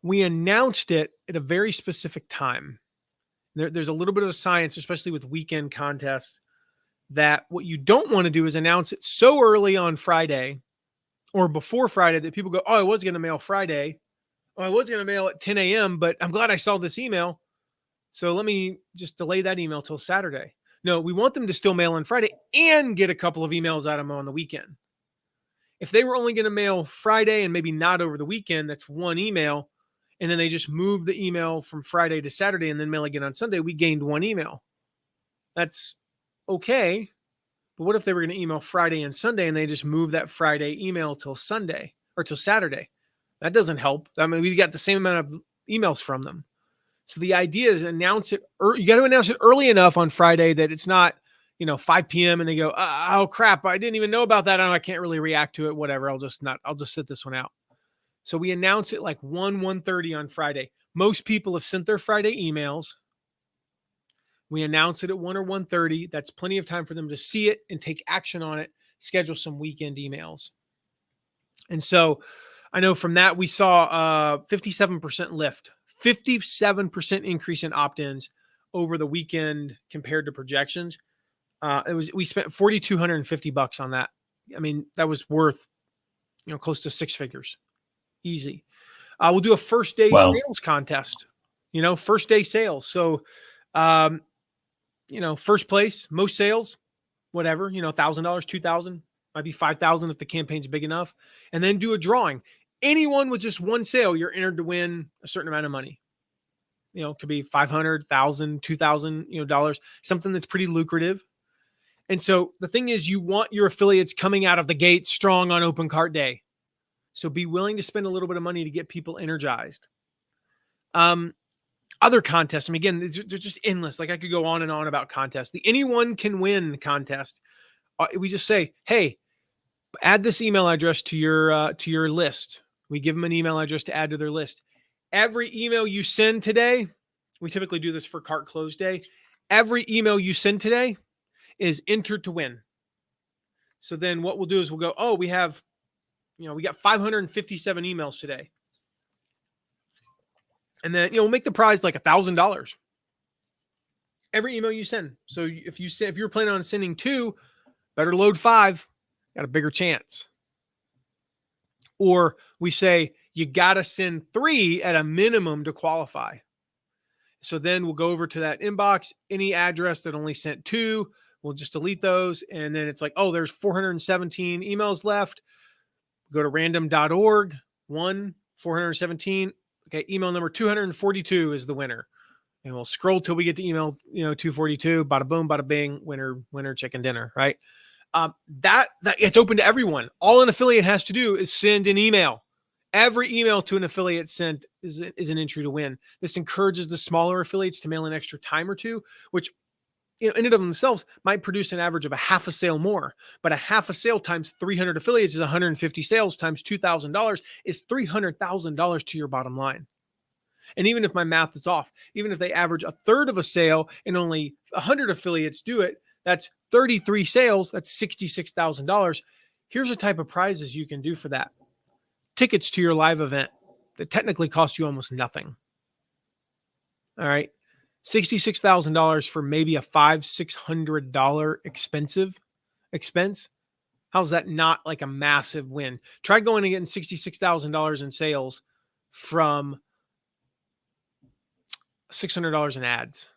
We announced it at a very specific time. There's a little bit of science, especially with weekend contests, that what you don't want to do is announce it so early on Friday or before Friday that people go, oh, I was going to mail Friday. Oh, I was going to mail at 10 a.m., but I'm glad I saw this email. So let me just delay that email till Saturday. No, we want them to still mail on Friday and get a couple of emails out of them on the weekend. If they were only going to mail Friday and maybe not over the weekend, that's one email. And then they just move the email from Friday to Saturday and then mail again on Sunday, we gained 1 email. That's okay. But what if they were going to email Friday and Sunday and they just move that Friday email till Sunday or till Saturday? That doesn't help. We got the same amount of emails from them. So the idea is announce it. You got to announce it early enough on Friday that it's not, 5 p.m. and they go, oh crap, I didn't even know about that. I can't really react to it. Whatever. I'll just sit this one out. So we announce it like 1:30 on Friday. Most people have sent their Friday emails. We announce it at 1 or 1:30. That's plenty of time for them to see it and take action on it, schedule some weekend emails. And so I know from that, we saw 57% lift, 57% increase in opt-ins over the weekend compared to projections. We spent $4,250 on that. That was worth, close to 6 figures. Easy. We'll do a first day sales contest, first day sales. So, first place, most sales, whatever, $1,000, $2,000, might be $5,000 if the campaign's big enough, and then do a drawing. Anyone with just one sale, you're entered to win a certain amount of money. It could be $500, $1,000, $2,000, dollars, something that's pretty lucrative. And so the thing is, you want your affiliates coming out of the gate strong on open cart day. So be willing to spend a little bit of money to get people energized. Other contests, again, they're just endless. Like I could go on and on about contests. The anyone can win contest. We just say, hey, add this email address to your list. We give them an email address to add to their list. Every email you send today, we typically do this for cart close day. Every email you send today is entered to win. So then what we'll do is we'll go, oh, we got 557 emails today. And then, we'll make the prize like $1,000. Every email you send. So if you're planning on sending 2, better load 5, got a bigger chance. Or we say you got to send 3 at a minimum to qualify. So then we'll go over to that inbox, any address that only sent 2, we'll just delete those. And then it's like, oh, there's 417 emails left. Go to random.org, 417, Okay. Email number 242 is the winner. And we'll scroll till we get to email, 242, bada boom, bada bing, winner, chicken dinner, right? That it's open to everyone. All an affiliate has to do is send an email. Every email to an affiliate sent is an entry to win. This encourages the smaller affiliates to mail an extra time or two, which in and of themselves might produce an average of a half a sale more. But a half a sale times 300 affiliates is 150 sales times $2,000 is $300,000 to your bottom line. And even if my math is off, even if they average a third of a sale and only 100 affiliates do it, that's 33 sales. That's $66,000. Here's the type of prizes you can do for that. Tickets to your live event that technically cost you almost nothing. All right. $66,000 for maybe a $500-$600 expense. How's that not like a massive win? Try going and getting $66,000 in sales from $600 in ads.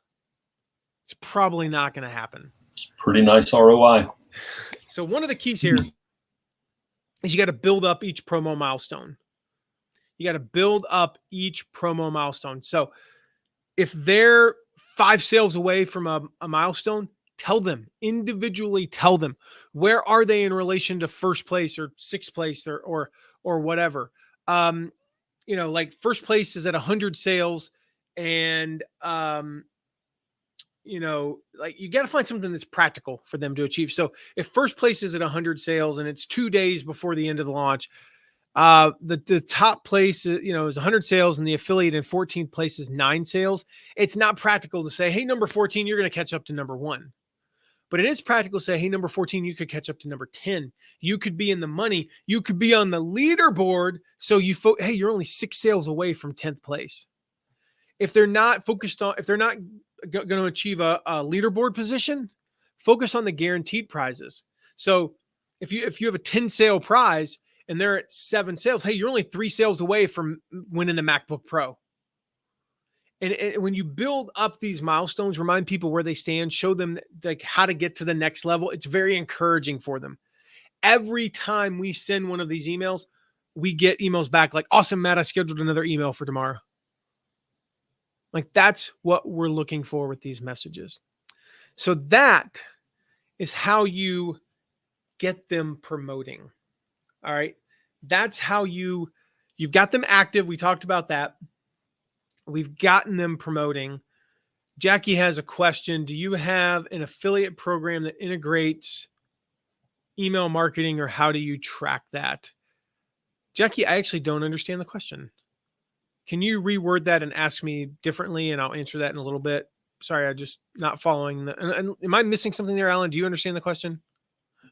It's probably not going to happen. It's pretty nice ROI. So one of the keys here is you got to build up each promo milestone. You got to build up each promo milestone. So if they're 5 sales away from a milestone, tell them individually, tell them where are they in relation to first place or sixth place or whatever. Like first place is at 100 sales and, like you got to find something that's practical for them to achieve. So if first place is at 100 sales and it's 2 days before the end of the launch, the top place, is 100 sales and the affiliate in 14th place is 9 sales. It's not practical to say, hey, number 14, you're going to catch up to number 1. But it is practical to say, hey, number 14, you could catch up to number 10. You could be in the money. You could be on the leaderboard. So hey, you're only 6 sales away from 10th place. If they're not focused on, if they're not going to achieve a leaderboard position, focus on the guaranteed prizes. So if you have a 10 sale prize and they're at 7 sales, hey, you're only 3 sales away from winning the MacBook Pro. And when you build up these milestones, remind people where they stand, show them like how to get to the next level. It's very encouraging for them. Every time we send one of these emails, we get emails back like, awesome, Matt, I scheduled another email for tomorrow. Like that's what we're looking for with these messages. So that is how you get them promoting. All right. That's how you've got them active. We talked about that. We've gotten them promoting. Jackie has a question. Do you have an affiliate program that integrates email marketing or how do you track that? Jackie, I actually don't understand the question. Can you reword that and ask me differently and I'll answer that in a little bit? Sorry, I'm just not following. Am I missing something there, Alan? Do you understand the question?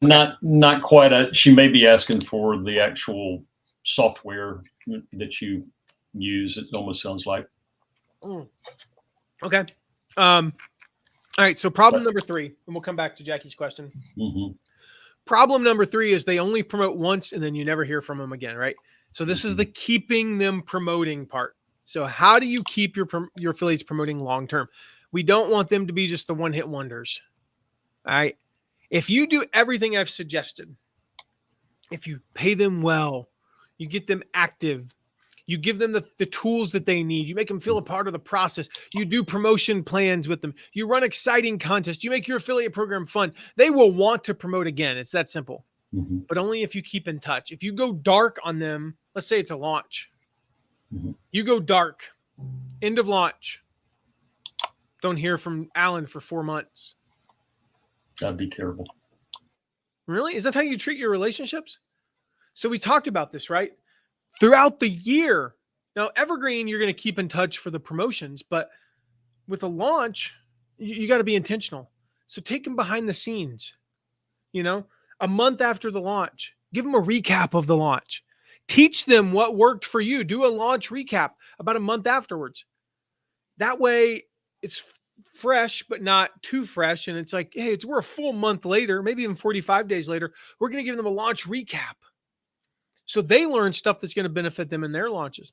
Okay. Not quite. She may be asking for the actual software that you use. It almost sounds like. Okay. All right. So problem number 3, and we'll come back to Jackie's question. Mm-hmm. Problem number 3 is they only promote once and then you never hear from them again, right? So this is the keeping them promoting part. So how do you keep your affiliates promoting long-term? We don't want them to be just the one-hit wonders. All right. If you do everything I've suggested, if you pay them well, you get them active, you give them the tools that they need, you make them feel a part of the process, you do promotion plans with them, you run exciting contests, you make your affiliate program fun, they will want to promote again. It's that simple. Mm-hmm. But only if you keep in touch. If you go dark on them, let's say it's a launch. Mm-hmm. You go dark, end of launch. Don't hear from Alan for 4 months. That'd be terrible. Really? Is that how you treat your relationships? So we talked about this, right? Throughout the year. Now, Evergreen, you're going to keep in touch for the promotions, but with a launch, you got to be intentional. So take them behind the scenes, a month after the launch, give them a recap of the launch, teach them what worked for you, do a launch recap about a month afterwards. That way it's fresh, but not too fresh. And it's like, hey, we're a full month later, maybe even 45 days later, we're going to give them a launch recap. So they learn stuff that's going to benefit them in their launches.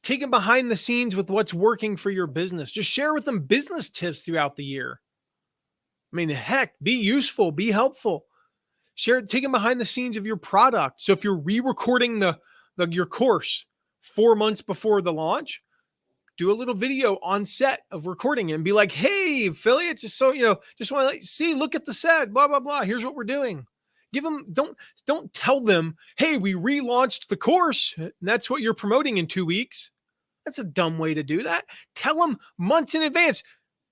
Take them behind the scenes with what's working for your business. Just share with them business tips throughout the year. I mean, heck, be useful, be helpful. Take them behind the scenes of your product. So if you're re-recording your course 4 months before the launch, do a little video on set of recording and be like, hey, affiliates, just so, just want to see, look at the set, blah, blah, blah. Here's what we're doing. Give them, don't tell them, hey, we relaunched the course and that's what you're promoting in 2 weeks. That's a dumb way to do that. Tell them months in advance.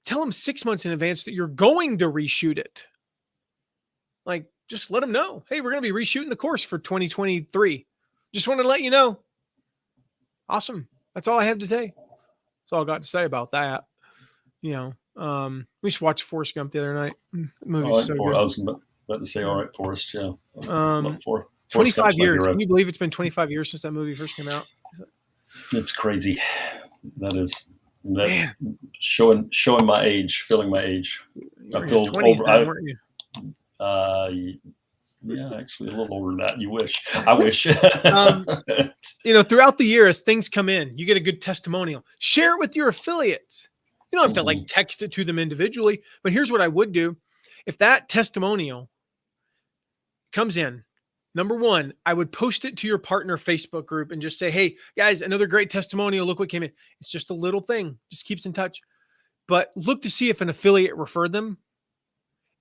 Tell them 6 months in advance that you're going to reshoot it. Like, just let them know, hey, we're going to be reshooting the course for 2023. Just wanted to let you know. Awesome. That's all I have to say. That's all I got to say about that. We just watched Forrest Gump the other night. The movie's so good. I was about to say, all right, Forrest, yeah. 25 years. Can you believe it's been 25 years since that movie first came out? It's crazy. That showing my age, feeling my age. I feel older. Yeah, actually a little older than that. You wish. I wish. Throughout the year, as things come in, you get a good testimonial. Share it with your affiliates. You don't have to text it to them individually, but here's what I would do. If that testimonial comes in, number one, I would post it to your partner Facebook group and just say, hey, guys, another great testimonial. Look what came in. It's just a little thing, just keeps in touch. But look to see if an affiliate referred them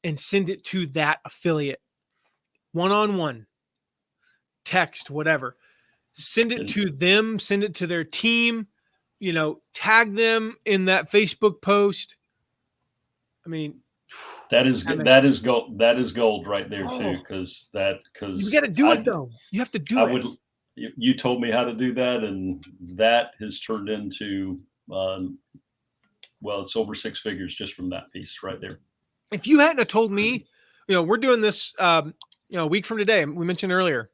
and send it to that affiliate. One-on-one, text, whatever. Send it to them, send it to their team, tag them in that Facebook post. I mean, that is gold. That is gold right there too. Because you got to do it though. You have to do it. You told me how to do that, and that has turned into it's over 6 figures just from that piece right there. If you hadn't have told me, we're doing this a week from today. We mentioned earlier,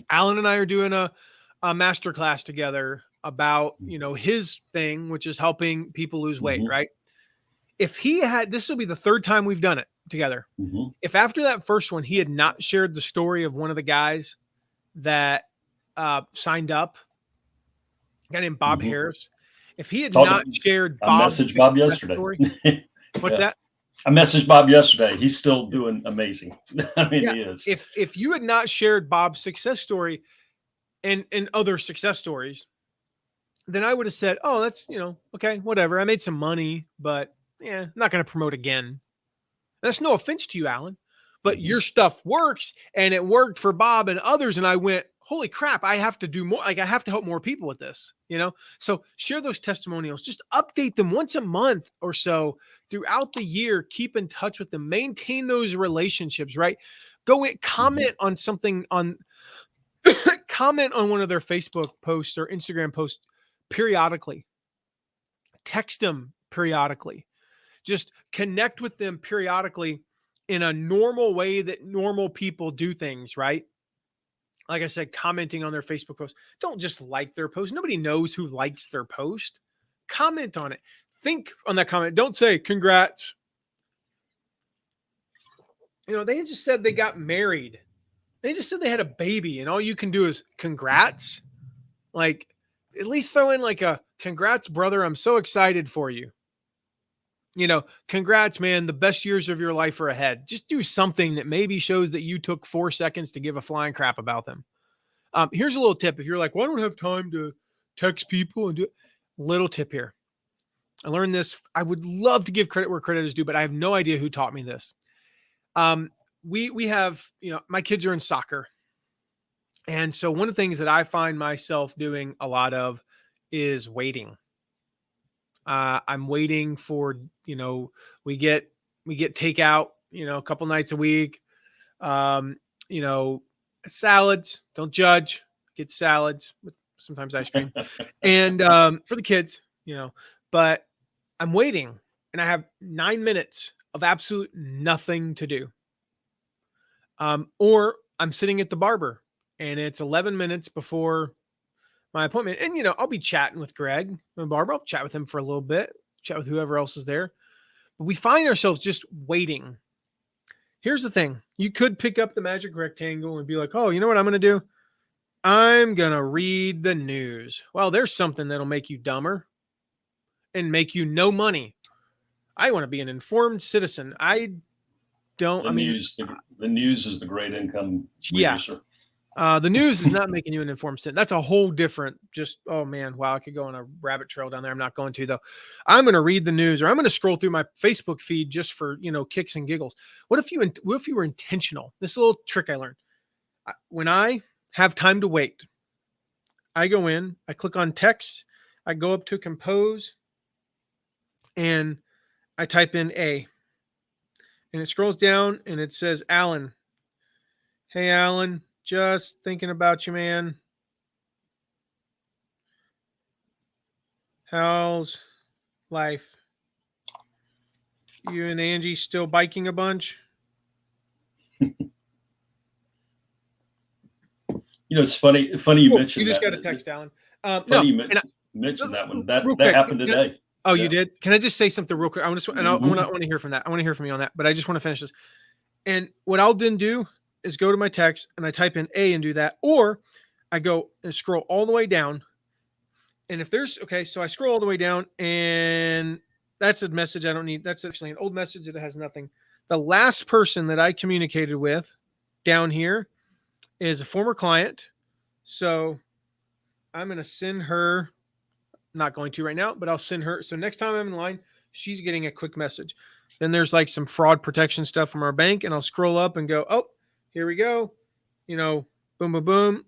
Alan and I are doing a master class together about, his thing, which is helping people lose weight, right? If he had, this will be the 3rd time we've done it together. If after that first one, he had not shared the story of one of the guys that signed up, a guy named Bob Harris, if he had not shared Bob's Bob yesterday. Story, what's that? I messaged Bob yesterday. He's still doing amazing. I mean, he is. If you had not shared Bob's success story and other success stories, then I would have said, oh, that's, okay, whatever. I made some money, but I'm not going to promote again. That's no offense to you, Alan, but your stuff works and it worked for Bob and others. And I went, holy crap, I have to do more. Like, I have to help more people with this, So share those testimonials, just update them once a month or so throughout the year. Keep in touch with them, maintain those relationships, right? Go in, comment on something comment on one of their Facebook posts or Instagram posts periodically, text them periodically, just connect with them periodically in a normal way that normal people do things, right? Like I said, commenting on their Facebook post. Don't just like their post. Nobody knows who likes their post. Comment on it. Think on that comment. Don't say congrats. They just said they got married. They just said they had a baby, and all you can do is congrats. Like, at least throw in like a congrats, brother. I'm so excited for you. Congrats, man. The best years of your life are ahead. Just do something that maybe shows that you took 4 seconds to give a flying crap about them. Here's a little tip. If you're like, well, I don't have time to text people and do it. Little tip here. I learned this. I would love to give credit where credit is due, but I have no idea who taught me this. We have, my kids are in soccer. And so one of the things that I find myself doing a lot of is waiting. I'm waiting for, we get takeout, a couple nights a week. Salads, don't judge, get salads with sometimes ice cream and, for the kids, but I'm waiting and I have 9 minutes of absolute nothing to do. Or I'm sitting at the barber and it's 11 minutes before my appointment. And, I'll be chatting with Greg, my barber. I'll chat with him for a little bit, chat with whoever else is there. But we find ourselves just waiting. Here's the thing. You could pick up the magic rectangle and be like, oh, you know what I'm going to do? I'm going to read the news. Well, there's something that'll make you dumber and make you no money. I want to be an informed citizen. The news is the great income producer. The news is not making you an informed citizen. That's a whole different, just, oh man, wow, I could go on a rabbit trail down there. I'm not going to, though. I'm going to read the news, or I'm going to scroll through my Facebook feed just for, kicks and giggles. What if you were intentional? This is a little trick I learned. When I have time to wait, I go in, I click on text, I go up to compose, and I type in A. And it scrolls down and it says, Alan. Hey, Alan, just thinking about you, man. How's life? You and Angie still biking a bunch? It's funny you mentioned you just that. got a text, Alan. Funny you mentioned that one. That happened today. Oh, you did? Can I just say something real quick? I want to hear from that. I want to hear from you on that, but I just want to finish this. And what I'll then do is go to my text and I type in A and do that, or I go and scroll all the way down. And if there's, so I scroll all the way down and that's a message I don't need. That's actually an old message that has nothing. The last person that I communicated with down here is a former client. So I'm going to send her, not going to right now, but I'll send her. So next time I'm in line, she's getting a quick message. Then there's like some fraud protection stuff from our bank, and I'll scroll up and go, oh, here we go. Boom, boom, boom.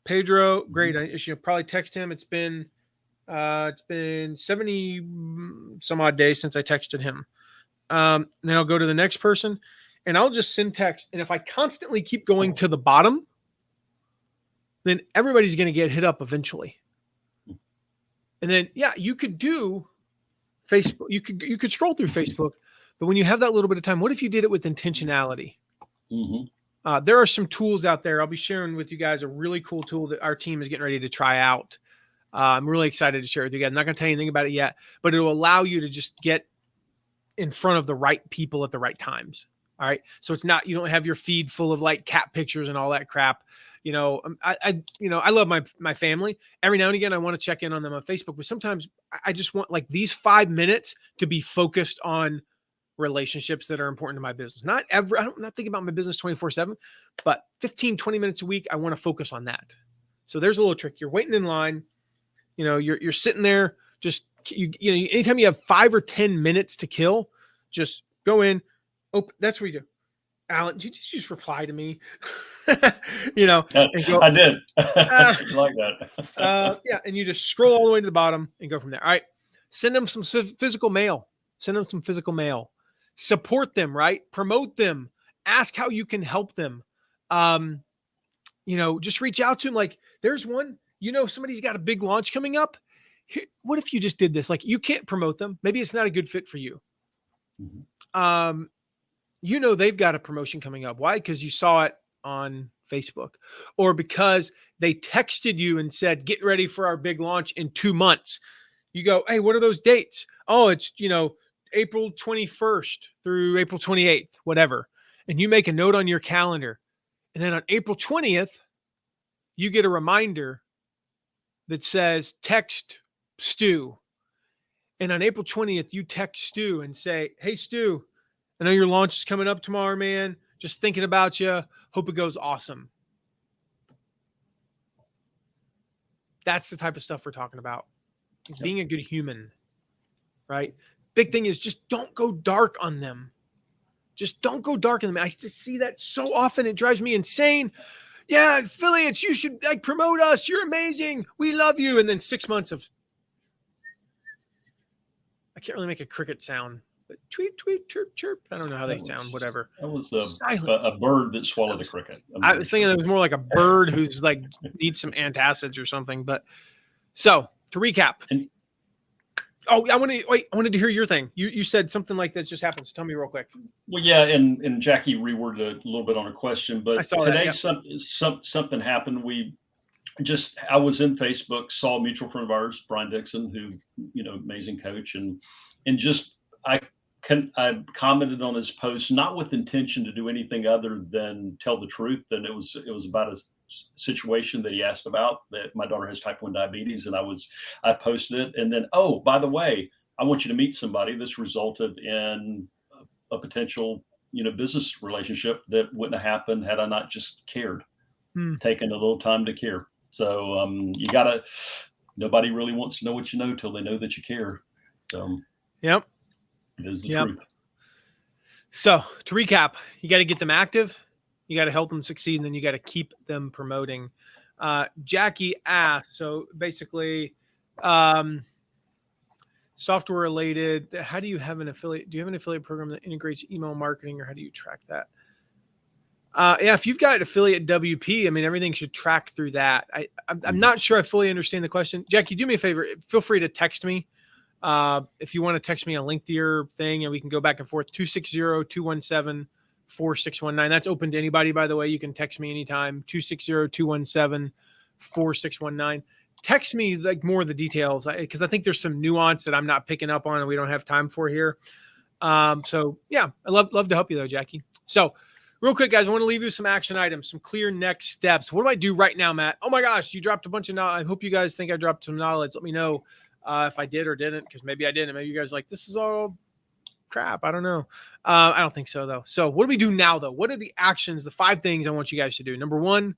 Pedro, great. I should probably text him. It's been 70 some odd days since I texted him. Then I'll go to the next person and I'll just send text. And if I constantly keep going to the bottom, then everybody's going to get hit up eventually. And then, you could do Facebook. You could scroll through Facebook, but when you have that little bit of time, what if you did it with intentionality? Mm-hmm. There are some tools out there. I'll be sharing with you guys a really cool tool that our team is getting ready to try out. I'm really excited to share with you guys. I'm not going to tell you anything about it yet, but it will allow you to just get in front of the right people at the right times. All right. So it's not, you don't have your feed full of like cat pictures and all that crap. I love my family. Every now and again, I want to check in on them on Facebook, but sometimes I just want like these 5 minutes to be focused on relationships that are important to my business. I'm not thinking about my business 24/7, but 15, 20 minutes a week, I want to focus on that. So there's a little trick. You're waiting in line, you're sitting there, just, anytime you have 5 or 10 minutes to kill, just go in. Oh, that's what you do. Alan, did you just reply to me? And go, I did. Like that. And you just scroll all the way to the bottom and go from there. All right. Send them some physical mail. Support them, right? Promote them. Ask how you can help them. Just reach out to them. Like there's one, somebody's got a big launch coming up. What if you just did this? Like you can't promote them. Maybe it's not a good fit for you. Mm-hmm. They've got a promotion coming up. Why? Because you saw it on Facebook, or because they texted you and said, get ready for our big launch in 2 months. You go, hey, what are those dates? Oh, it's, April 21st through April 28th, whatever. And you make a note on your calendar. And then on April 20th, you get a reminder that says, text Stu. And on April 20th, you text Stu and say, hey, Stu, I know your launch is coming up tomorrow, man. Just thinking about you. Hope it goes awesome. That's the type of stuff we're talking about. Being a good human, right? Big thing is just don't go dark on them. Just don't go dark on them. I just see that so often. It drives me insane. Yeah, affiliates, you should promote us. You're amazing. We love you. And then 6 months of, I can't really make a cricket sound. Tweet, tweet, chirp, chirp. I don't know how they sound, whatever. That was a bird that swallowed a cricket. I was thinking it was more like a bird who's like needs some antacids or something. But so to recap. I wanted to hear your thing. You said something like this just happened. So tell me real quick. Well, yeah, and Jackie reworded a little bit on a question, but today something happened. I was in Facebook, saw a mutual friend of ours, Brian Dixon, who, amazing coach, and just I commented on his post, not with intention to do anything other than tell the truth. And it was about a situation that he asked about, that my daughter has type 1 diabetes, and I posted it. And then, oh, by the way, I want you to meet somebody. This resulted in a potential, business relationship that wouldn't have happened had I not just cared. taking a little time to care. So nobody really wants to know what you know till they know that you care. So Yep. it is the truth. So to recap, you got to get them active, you got to help them succeed, and then you got to keep them promoting. Jackie asked, so basically, software related, how do you have an affiliate? Do you have an affiliate program that integrates email marketing, or how do you track that? Yeah, if you've got affiliate WP, I mean, everything should track through that. I'm not sure I fully understand the question. Jackie, do me a favor. Feel free to text me. If you want to text me a link to your thing and we can go back and forth, 260-217-4619. That's open to anybody, by the way. You can text me anytime, 260-217-4619. Text me like more of the details because I think there's some nuance that I'm not picking up on and we don't have time for here. So yeah, I love to help you though, Jackie. So real quick, guys, I want to leave you some action items, some clear next steps. What do I do right now, Matt? Oh my gosh, you dropped a bunch of knowledge. I hope you guys think I dropped some knowledge. Let me know if I did or didn't, because maybe I didn't. Maybe you guys are like, this is all crap. I don't know. I don't think so, though. So what do we do now, though? What are the actions, the 5 things I want you guys to do? Number 1,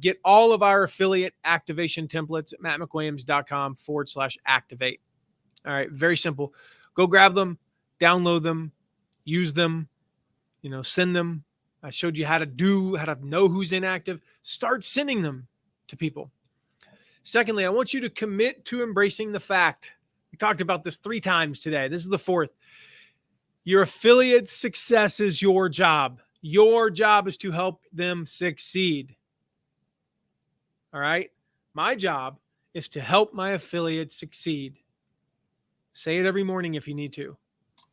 get all of our affiliate activation templates at mattmcwilliams.com/activate. All right. Very simple. Go grab them, download them, use them, send them. I showed you how to know who's inactive. Start sending them to people. Secondly, I want you to commit to embracing the fact. We talked about this 3 times today. This is the 4th. Your affiliate success is your job. Your job is to help them succeed. All right? My job is to help my affiliates succeed. Say it every morning if you need to.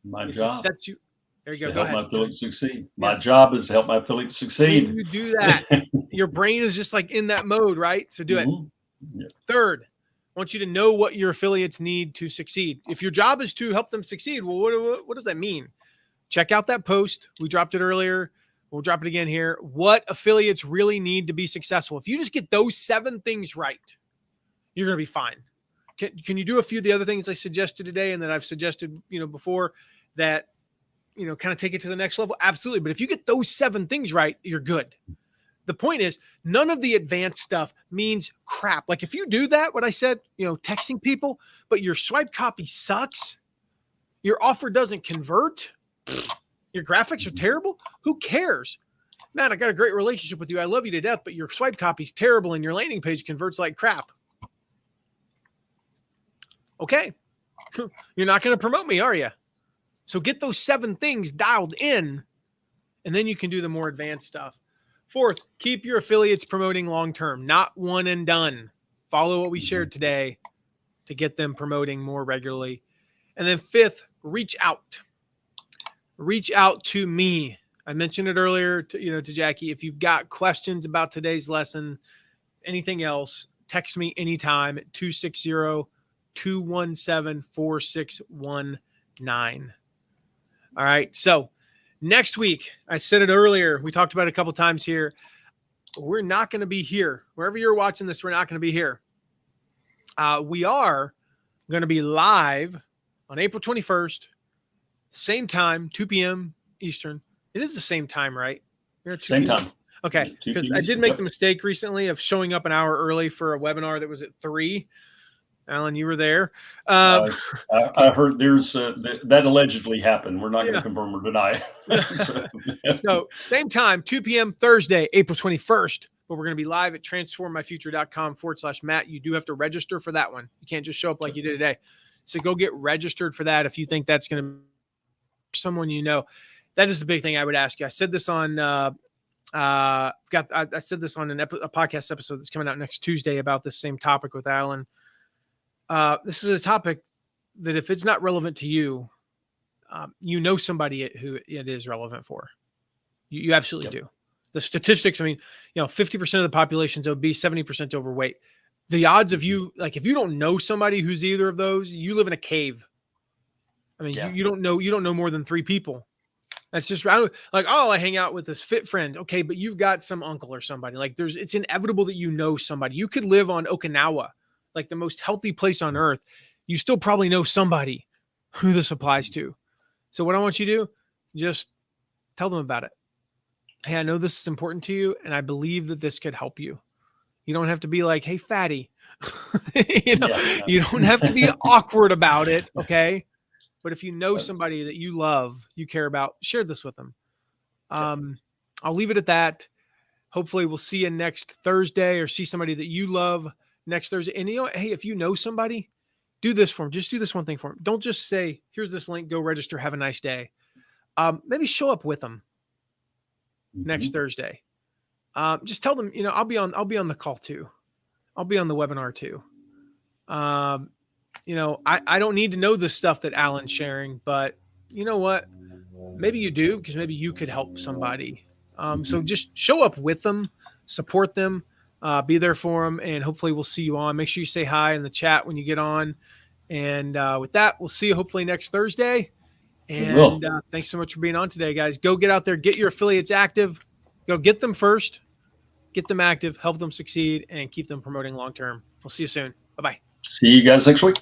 My job. Sets you. There you go. To Go help ahead. my affiliates succeed. My job is to help my affiliates succeed. When you do that, your brain is just like in that mode, right? So do it. Yeah. Third, I want you to know what your affiliates need to succeed. If your job is to help them succeed, well, what does that mean? Check out that post. We dropped it earlier. We'll drop it again here. What affiliates really need to be successful? If you just get those 7 things right, you're going to be fine. Can you do a few of the other things I suggested today and that I've suggested, before that, kind of take it to the next level? Absolutely. But if you get those 7 things right, you're good. The point is, none of the advanced stuff means crap. Like if you do that, what I said, texting people, but your swipe copy sucks, your offer doesn't convert, your graphics are terrible, who cares? Man, I got a great relationship with you. I love you to death, but your swipe copy's terrible and your landing page converts like crap. Okay. You're not going to promote me, are you? So get those 7 things dialed in, and then you can do the more advanced stuff. 4th, keep your affiliates promoting long-term, not one and done. Follow what we shared today to get them promoting more regularly. And then 5th, reach out. Reach out to me. I mentioned it earlier to Jackie. If you've got questions about today's lesson, anything else, text me anytime at 260-217-4619. All right. So next week, I said it earlier, we talked about it a couple times here. We're not going to be here. Wherever you're watching this, we're not going to be here. We are going to be live on April 21st, same time, 2 p.m. Eastern. It is the same time, right? Same time. Okay. Because I did make the mistake recently of showing up an hour early for a webinar that was at 3. Alan, you were there. I heard there's that allegedly happened. We're not going to confirm or deny. So same time, 2 p.m. Thursday, April 21st. But we're going to be live at transformmyfuture.com/Matt. You do have to register for that one. You can't just show up like you did today. So go get registered for that if you think that's going to be someone you know. That is the big thing I would ask you. I said this on I said this on a podcast episode that's coming out next Tuesday about this same topic with Alan. This is a topic that if it's not relevant to you, somebody who it is relevant for. You absolutely do. The statistics, 50% of the population is obese, 70% overweight. The odds of you, like if you don't know somebody who's either of those, you live in a cave. You don't know more than 3 people. That's just like, I hang out with this fit friend. Okay. But you've got some uncle or somebody it's inevitable that you know somebody. You could live on Okinawa, like the most healthy place on earth. You still probably know somebody who this applies to. So what I want you to do, just tell them about it. hey, I know this is important to you, and I believe that this could help you. You don't have to be like, hey, fatty. You know, you don't have to be awkward about it. Okay. But if you know somebody that you love, you care about, share this with them. I'll leave it at that. Hopefully we'll see you next Thursday, or see somebody that you love next Thursday. And you know, hey, if you know somebody, do this for them. Just do this one thing for them. Don't just say, here's this link, go register, have a nice day. Maybe show up with them next Thursday. Just tell them, you know, I'll be on the call too. I'll be on the webinar too. You know, I don't need to know the stuff that Alan's sharing, but you know what? Maybe you do, because maybe you could help somebody. So just show up with them, support them, be there for them, and hopefully we'll see you on. Make sure you say hi in the chat when you get on. And with that, we'll see you hopefully next Thursday. And thanks so much for being on today, guys. Go get out there, get your affiliates active. Go get them first, get them active, help them succeed, and keep them promoting long-term. We'll see you soon. Bye-bye. See you guys next week.